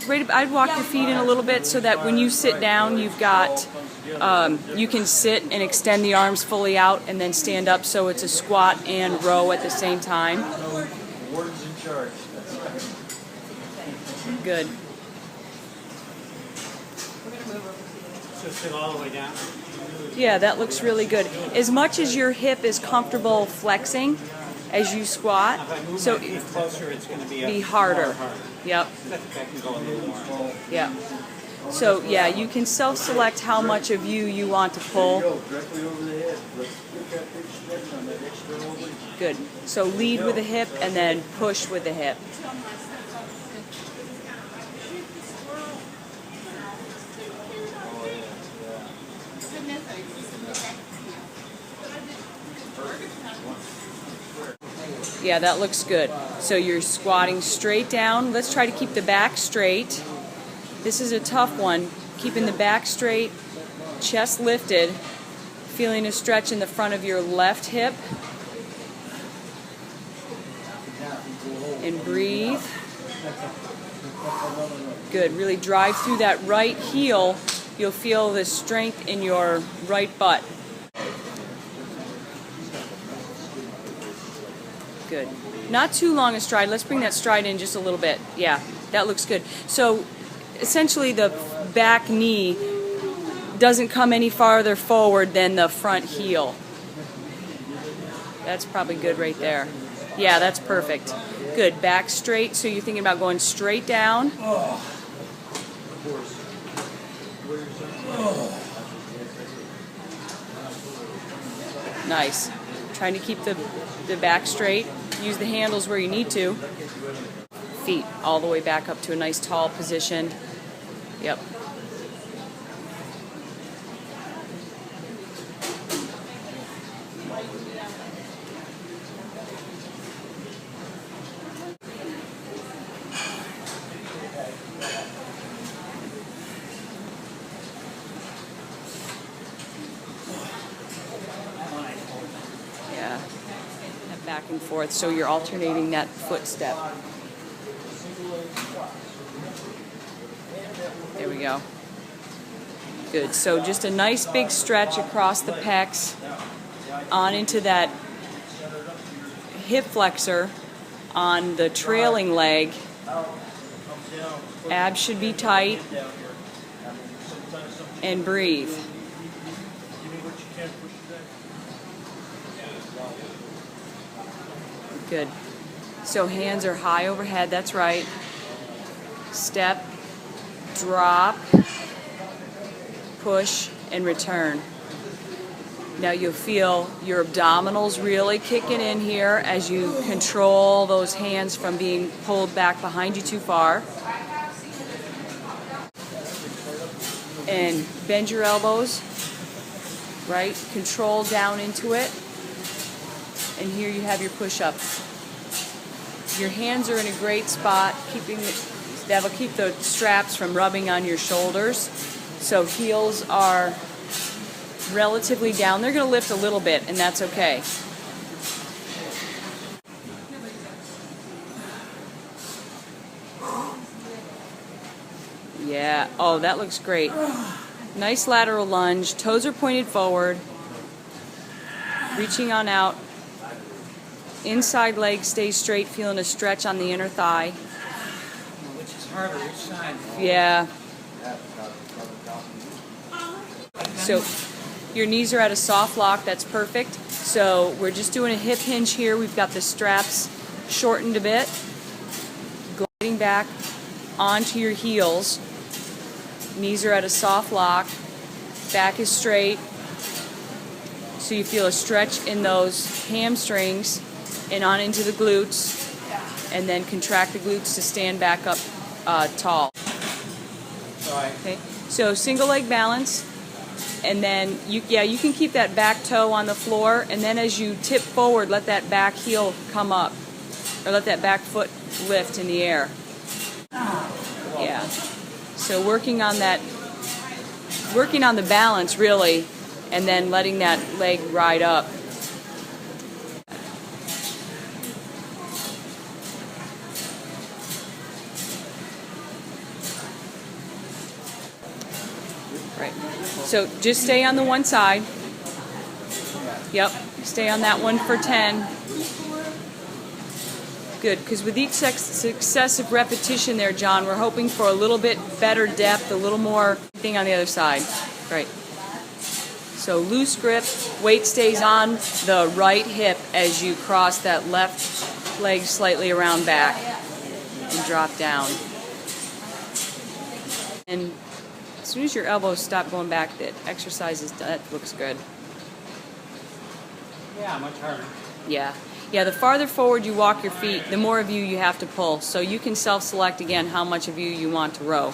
I'd walk your feet in a little bit so that when you sit down, you've got, you can sit and extend the arms fully out and then stand up, so it's a squat and row at the same time. Good. So sit all the way down? Yeah, that looks really good. As much as your hip is comfortable flexing as you squat, so if I move my feet closer, it's going to be harder. harder. Yep. That can go a little more. Yeah. So yeah, you can self-select how much of you want to pull. Good. So lead with the hip and then push with the hip. Yeah, that looks good. So you're squatting straight down. Let's try to keep the back straight. This is a tough one. Keeping the back straight, chest lifted, feeling a stretch in the front of your left hip. And breathe. Good. Really drive through that right heel. You'll feel the strength in your right butt. Good. Not too long a stride. Let's bring that stride in just a little bit. Yeah, that looks good. So essentially the back knee doesn't come any farther forward than the front heel. That's probably good right there. Yeah, that's perfect. Good. Back straight. So you're thinking about going straight down. Nice. Trying to keep the back straight. Use the handles where you need to. Feet all the way back up to a nice tall position. Yep. Yeah. Back and forth, so you're alternating that footstep. There we go. Good. So just a nice big stretch across the pecs, on into that hip flexor on the trailing leg. Abs should be tight. And breathe. Good. So hands are high overhead, that's right. Step, drop, push, and return. Now you'll feel your abdominals really kicking in here as you control those hands from being pulled back behind you too far. And bend your elbows, right? Control down into it. And here you have your push-up. Your hands are in a great spot, that'll keep the straps from rubbing on your shoulders. So heels are relatively down. They're going to lift a little bit, and that's okay. Yeah. Oh, that looks great. Nice lateral lunge. Toes are pointed forward. Reaching on out. Inside leg stays straight, feeling a stretch on the inner thigh. Which is harder, which side? Yeah. So your knees are at a soft lock, that's perfect. So we're just doing a hip hinge here. We've got the straps shortened a bit. Gliding back onto your heels. Knees are at a soft lock. Back is straight. So you feel a stretch in those hamstrings and on into the glutes, and then contract the glutes to stand back up tall. Okay. So single leg balance, and then you can keep that back toe on the floor, and then as you tip forward, let that back heel come up, or let that back foot lift in the air. Yeah. So working on the balance really, and then letting that leg ride up. Right. So just stay on the one side. Yep. Stay on that one for 10. Good, because with each successive repetition there, John, we're hoping for a little bit better depth, a little more thing on the other side. Right. So loose grip, weight stays on the right hip as you cross that left leg slightly around back and drop down. And as soon as your elbows stop going back, that exercise is done. That looks good. Yeah, much harder. Yeah. Yeah, the farther forward you walk your feet, the more of you have to pull. So you can self-select again how much of you want to row.